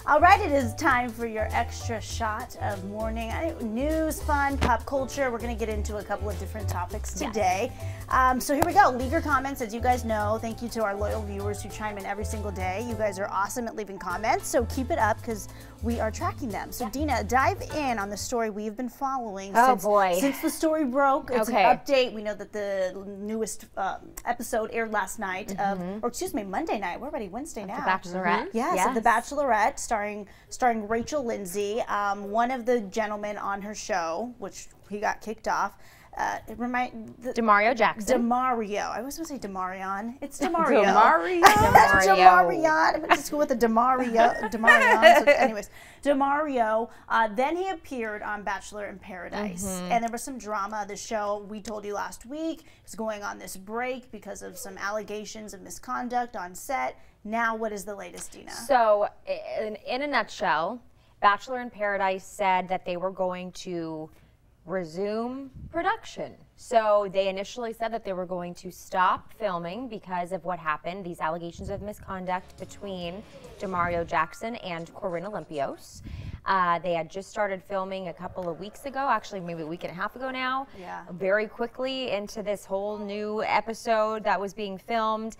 All right, it is time for your extra shot of morning news, fun, pop culture. We're going to get into a couple of different topics today. Yes. So here we go. Leave your comments. As you guys know, thank you to our loyal viewers who chime in every single day. You guys are awesome at leaving comments, so keep it up because we are tracking them. So Dina, dive in on the story we've been following since the story broke. It's an update. We know that the newest episode aired last night, or excuse me, Monday night. We're already Wednesday now. The Bachelorette. Yes, of The Bachelorette, starring Rachel Lindsay, one of the gentlemen on her show, which he got kicked off. DeMario Jackson. DeMario. I was going to say DeMarion. It's DeMario. DeMario. I went to school with the DeMarion. So anyways, DeMario. Then he appeared on Bachelor in Paradise. And there was some drama. The show, we told you last week, is going on this break because of some allegations of misconduct on set. Now, what is the latest, Dina? So, in a nutshell, Bachelor in Paradise said that they were going to resume production. So they initially said that they were going to stop filming because of what happened, these allegations of misconduct between DeMario Jackson and Corinne Olympios. They had just started filming a couple of weeks ago, actually maybe a week and a half ago now. Yeah. Very quickly into this whole new episode that was being filmed.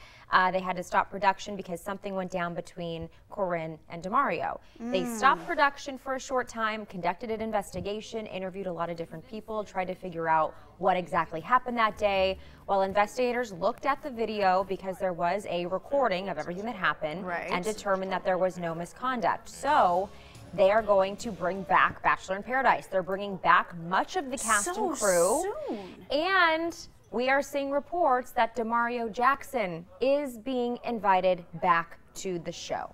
They had to stop production because something went down between Corinne and DeMario. They stopped production for a short time, conducted an investigation, interviewed a lot of different people, tried to figure out what exactly happened that day. While investigators looked at the video, because there was a recording of everything that happened, and determined that there was no misconduct. So they are going to bring back Bachelor in Paradise. They're bringing back much of the cast and crew. And we are seeing reports that DeMario Jackson is being invited back to the show.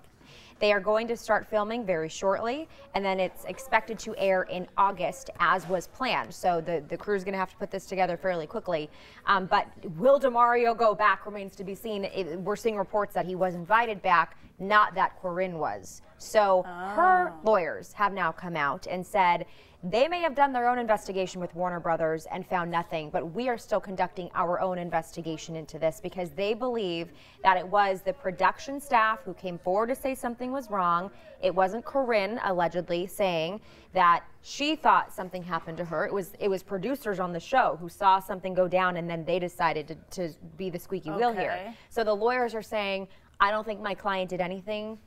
They are going to start filming very shortly, and then it's expected to air in August as was planned. So the crew is going to have to put this together fairly quickly. But will DeMario go back remains to be seen. We're seeing reports that he was invited back, not that Corinne was. So her lawyers have now come out and said they may have done their own investigation with Warner Brothers and found nothing, but we are still conducting our own investigation into this because they believe that it was the production staff who came forward to say something was wrong. It wasn't Corinne allegedly saying that she thought something happened to her. It was producers on the show who saw something go down and then they decided to be the squeaky wheel here. So the lawyers are saying, I don't think my client did anything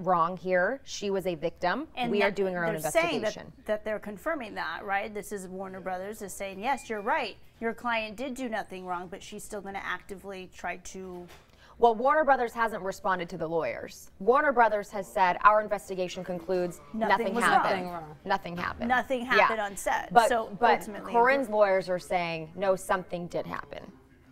wrong here. She was a victim. And we are doing our own investigation. They're saying that they're confirming that, right? This is Warner Brothers is saying, yes, you're right. Your client did do nothing wrong, but she's still going to actively try to... Well, Warner Brothers hasn't responded to the lawyers. Warner Brothers has said our investigation concludes nothing happened. Nothing happened. Nothing happened on set. But Corinne's lawyers are saying, no, something did happen.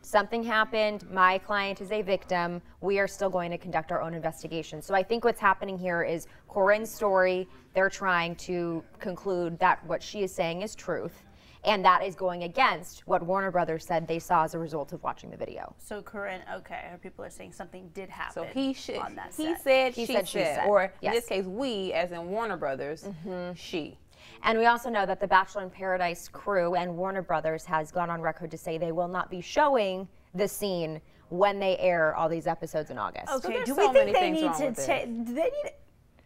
Something happened, my client is a victim, we are still going to conduct our own investigation. So I think what's happening here is Corinne's story, they're trying to conclude that what she is saying is truth, and that is going against what Warner Brothers said they saw as a result of watching the video. So Corinne, her people are saying something did happen on that set. He said, she said. Or in this case, we, as in Warner Brothers, she. And we also know that the Bachelor in Paradise crew and Warner Brothers has gone on record to say they will not be showing the scene when they air all these episodes in August. Okay, do we think they need to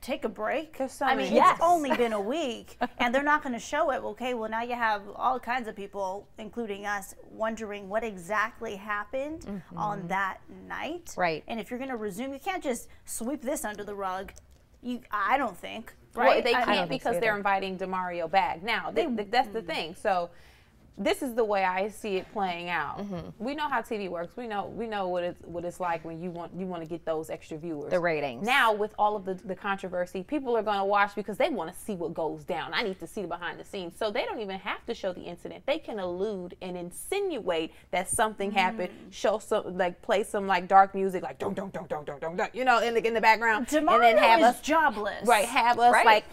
take a break? I mean, it's only been a week, and they're not going to show it. Okay, well, now you have all kinds of people, including us, wondering what exactly happened on that night. Right. And if you're going to resume, you can't just sweep this under the rug. I don't think. Right? Well, they can't because they're inviting DeMario back. Now, that's the thing. So this is the way I see it playing out. We know how TV works. We know what it's like when you want to get those extra viewers. The ratings. Now, with all of the controversy, people are going to watch because they want to see what goes down. I need to see the behind the scenes. So they don't even have to show the incident. They can allude and insinuate that something happened. Show some, play some dark music, like dong dong dong dong dong dong, you know, in the background, DeMario and then have us jobless. Right, have us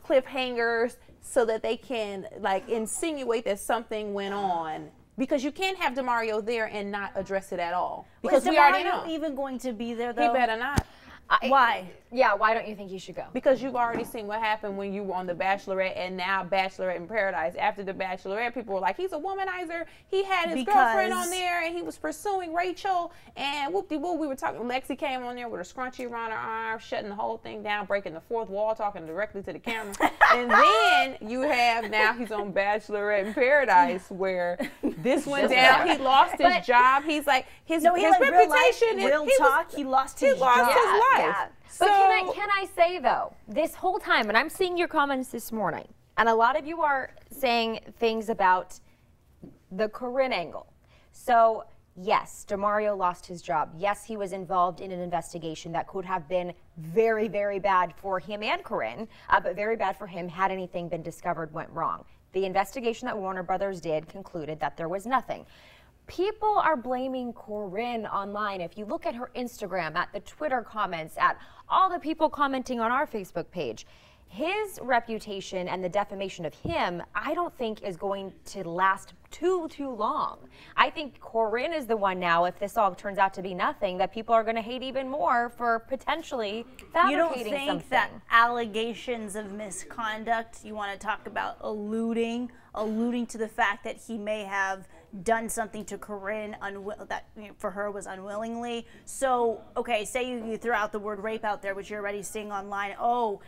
cliffhangers, so that they can insinuate that something went on, because you can't have DeMario there and not address it at all, because we already know. Even going to be there though? He better not. Why? Yeah, why don't you think he should go? Because you've already seen what happened when you were on The Bachelorette and now Bachelorette in Paradise. After The Bachelorette, people were like, he's a womanizer. He had his girlfriend on there and he was pursuing Rachel. And whoop-de-whoop, we were talking. Lexi came on there with a scrunchie around her arm, shutting the whole thing down, breaking the fourth wall, talking directly to the camera. And then you have now he's on Bachelorette in Paradise where this went down. He lost his job. He's like, his reputation. Real talk, he lost his job. Yeah. But can I say though, this whole time, and I'm seeing your comments this morning, and a lot of you are saying things about the Corinne angle. So yes, DeMario lost his job. Yes, he was involved in an investigation that could have been very, very bad for him and Corinne, but very bad for him had anything been discovered went wrong. The investigation that Warner Brothers did concluded that there was nothing. People are blaming Corinne online. If you look at her Instagram, at the Twitter comments, at all the people commenting on our Facebook page, his reputation and the defamation of him, I don't think is going to last too long. I think Corinne is the one now, if this all turns out to be nothing, that people are going to hate even more for potentially fabricating something. You don't think that allegations of misconduct, you want to talk about alluding to the fact that he may have done something to Corinne that for her was unwillingly. So, okay, say you throw out the word rape out there, which you're already seeing online. Oh,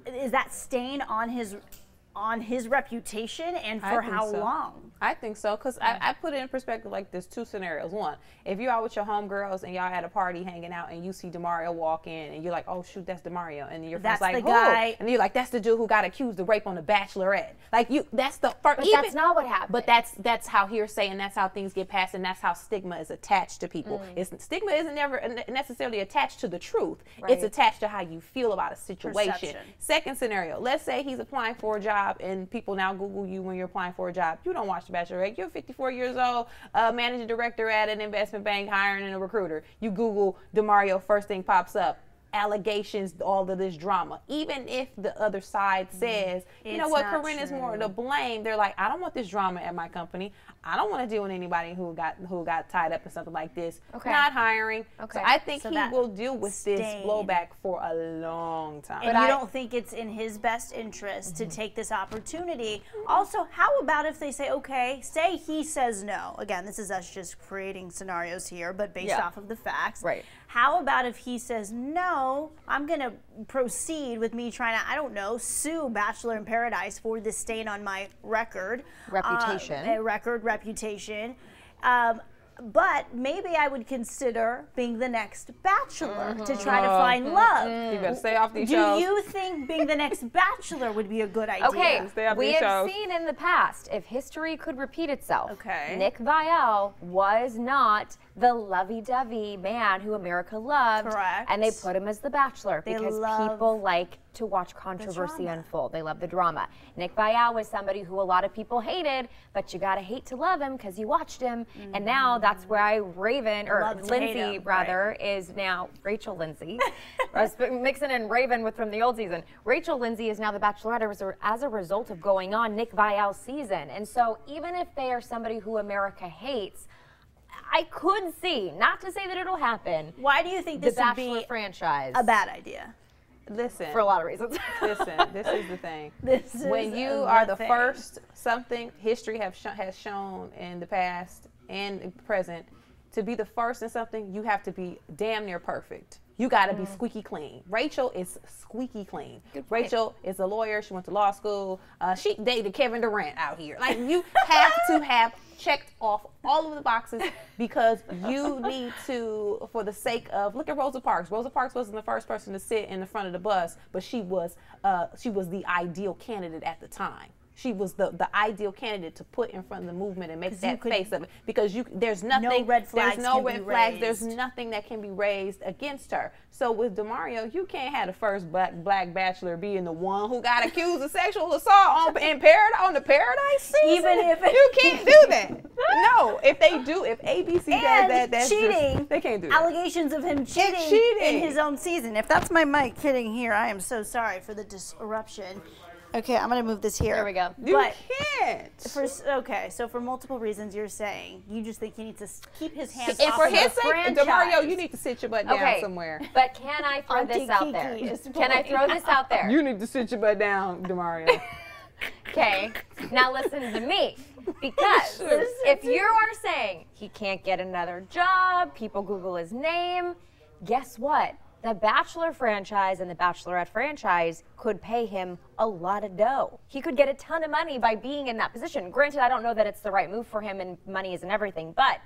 is that stain on his reputation, and for how long? I think so, because I put it in perspective like there's two scenarios. One, if you're out with your homegirls and y'all at a party hanging out and you see DeMario walk in and you're like, oh shoot, that's DeMario, and then your friend's like, the guy, and then you're like, that's the dude who got accused of rape on The Bachelorette. Like that's the first. But that's not what happened. But that's how hearsay and that's how things get passed and that's how stigma is attached to people. Stigma isn't never necessarily attached to the truth. Right. It's attached to how you feel about a situation. Perception. Second scenario, let's say he's applying for a job and people now Google you when you're applying for a job. You don't watch The Bachelorette. You're 54 years old, managing director at an investment bank, hiring a recruiter. You Google DeMario, first thing pops up. Allegations, all of this drama. Even if the other side says, you know what, Corinne is more to blame, they're like, I don't want this drama at my company. I don't want to deal with anybody who got tied up in something like this. Okay. Not hiring. Okay. So I think he will deal with this blowback for a long time. And you don't think it's in his best interest to take this opportunity. Also, how about if they say, okay, say he says no. Again, this is us just creating scenarios here, but based off of the facts. Right. How about if he says, no, I'm going to proceed with me trying to, I don't know, sue Bachelor in Paradise for this stain on my record. Reputation. Reputation. But maybe I would consider being the next Bachelor to try to find love. You better stay off these shows. Do you think being the next Bachelor would be a good idea? Okay, we have seen in the past, if history could repeat itself, Nick Viall was not the lovey-dovey man who America loved. Correct. And they put him as the Bachelor because people like to watch controversy unfold. They love the drama. Nick Viall was somebody who a lot of people hated, but you gotta hate to love him because you watched him. And now that's why Lindsay is now Rachel Lindsay. I was mixing in Raven from the old season. Rachel Lindsay is now the Bachelorette as a result of going on Nick Viall's season. And so even if they are somebody who America hates, I could see, not to say that it'll happen. Why do you think this would be franchise a bad idea? Listen. For a lot of reasons. Listen, this is the thing. When you are the first, something history has shown in the past and present, to be the first in something, you have to be damn near perfect. You got to be squeaky clean. Rachel is squeaky clean. Rachel is a lawyer. She went to law school. She dated Kevin Durant out here. Like, you have to have checked off all of the boxes because you need to, for the sake of, look at Rosa Parks. Rosa Parks wasn't the first person to sit in the front of the bus, but she was the ideal candidate at the time. She was the ideal candidate to put in front of the movement and make that face of it, because there's nothing, no red flags, there's nothing that can be raised against her. So with DeMario, you can't have the first black Bachelor being the one who got accused of sexual assault on the Paradise season. Even if you can't do that. No, if they do, if ABC does that, that's cheating. They can't do that. Allegations of him cheating in his own season. If that's my mic hitting here, I am so sorry for the disruption. Okay, I'm gonna move this here. There we go. You But can't. okay, so for multiple reasons, you're saying you just think he needs to keep his hands And off for of his the sake, franchise. DeMario, you need to sit your butt down Okay, somewhere. but can I throw Auntie this out there? Kiki is Can I throw this out there? You need to sit your butt down, DeMario. Okay, now listen to me. Because if you are saying he can't get another job, people Google his name, guess what? The Bachelor franchise and the Bachelorette franchise could pay him a lot of dough. He could get a ton of money by being in that position. Granted, I don't know that it's the right move for him and money isn't everything, but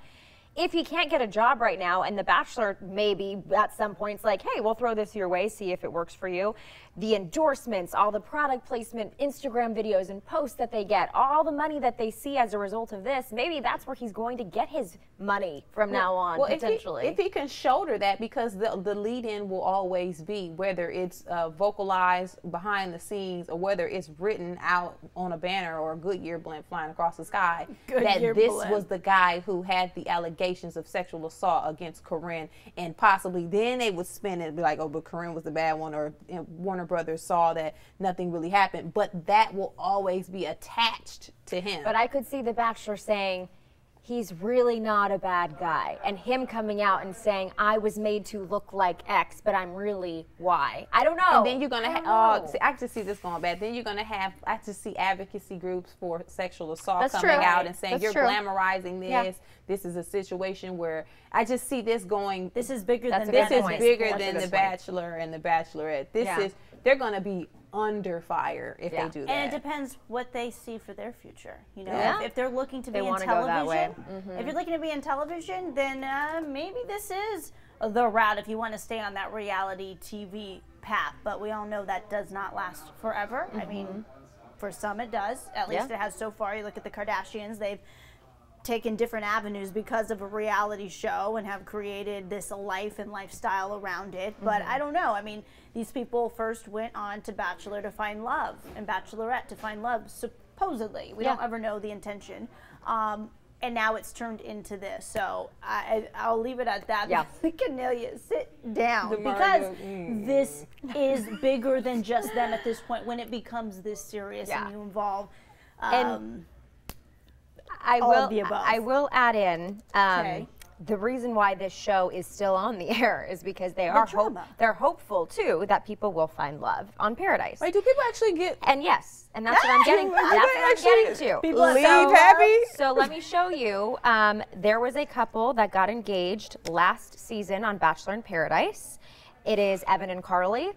if he can't get a job right now and the Bachelor maybe at some point's like, hey, we'll throw this your way, see if it works for you. The endorsements, all the product placement, Instagram videos and posts that they get, all the money that they see as a result of this, maybe that's where he's going to get his money from now on, potentially. If he can shoulder that, because the lead-in will always be, whether it's vocalized behind the scenes or whether it's written out on a banner or a Goodyear blimp flying across the sky, that this was the guy who had the allegations of sexual assault against Corinne, and possibly then they would spin it and be like, oh, but Corinne was the bad one, or Warner Brothers saw that nothing really happened, but that will always be attached to him. But I could see the Bachelor saying, he's really not a bad guy, and him coming out and saying, I was made to look like X, but I'm really Y. I don't know. And then you're going to have, I just see this going bad. Then you're going to have, I just see advocacy groups for sexual assault coming out and saying, you're glamorizing this. Yeah. This is a situation where I just see this going. This is bigger than The Bachelor and the Bachelorette. They're going to be under fire if they do that. And it depends what they see for their future. You know, if they're looking to be in television, if you're looking to be in television, then maybe this is the route if you want to stay on that reality TV path. But we all know that does not last forever. I mean, for some it does. At least it has so far. You look at the Kardashians; they've taken different avenues because of a reality show and have created this life and lifestyle around it. But I don't know. I mean, these people first went on to Bachelor to find love and Bachelorette to find love, supposedly. We don't ever know the intention. And now it's turned into this. So I'll leave it at that. Yeah. Cornelia, sit down. Because this is bigger than just them at this point when it becomes this serious and you involve I will add in the reason why this show is still on the air is because they're hopeful too that people will find love on Paradise. Wait, do people actually get? And yes, and that's what I'm getting. That's what I'm getting to. People leave happy. So let me show you. There was a couple that got engaged last season on Bachelor in Paradise. It is Evan and Carly.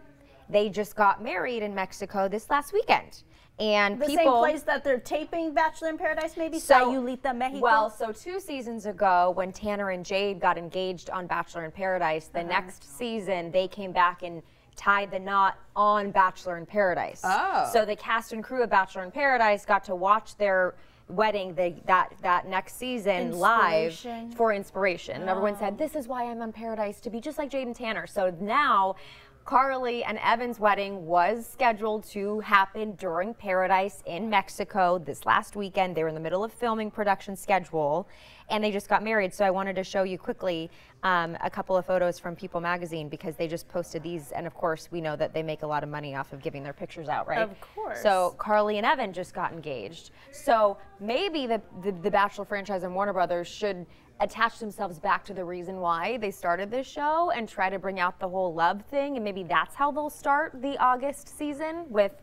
They just got married in Mexico this last weekend. And the same place that they're taping Bachelor in Paradise, maybe? Sayulita, Mexico? Well, so 2 seasons ago, when Tanner and Jade got engaged on Bachelor in Paradise, the next season, they came back and tied the knot on Bachelor in Paradise. Oh. So the cast and crew of Bachelor in Paradise got to watch their wedding that next season live for inspiration. And everyone said, this is why I'm on Paradise, to be just like Jade and Tanner. So now Carly and Evan's wedding was scheduled to happen during Paradise in Mexico this last weekend. They were in the middle of filming production schedule, and they just got married. So I wanted to show you quickly a couple of photos from People magazine because they just posted these. And of course, we know that they make a lot of money off of giving their pictures out, right? Of course. So Carly and Evan just got engaged. So maybe the Bachelor franchise and Warner Brothers should attach themselves back to the reason why they started this show and try to bring out the whole love thing, and maybe that's how they'll start the August season, with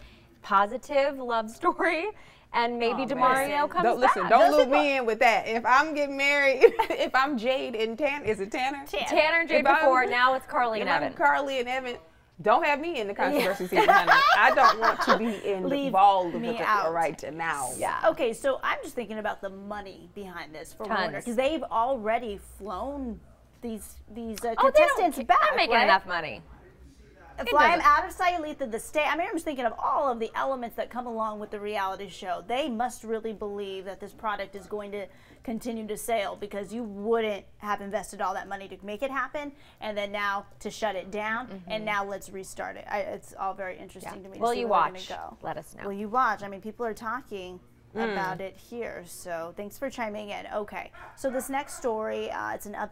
positive love story, and maybe DeMario comes back. Don't loop me in with that. If I'm getting married, if I'm Jade and Tanner, is it Tanner? Tanner and Jade before, now it's Carly and Evan. Carly and Evan. Don't have me in the controversy season, honey. I don't want to be involved with it right now. Yeah. Okay, so I'm just thinking about the money behind this for Warner, because they've already flown these contestants back. They're making enough money. Fly them out of Sayulita, the state. I mean, I'm just thinking of all of the elements that come along with the reality show. They must really believe that this product is going to continue to sail, because you wouldn't have invested all that money to make it happen, and then now to shut it down, and now let's restart it. It's all very interesting to me. Will you watch? Let us know. Will you watch? I mean, people are talking about it here, so thanks for chiming in. Okay, so this next story, it's an update.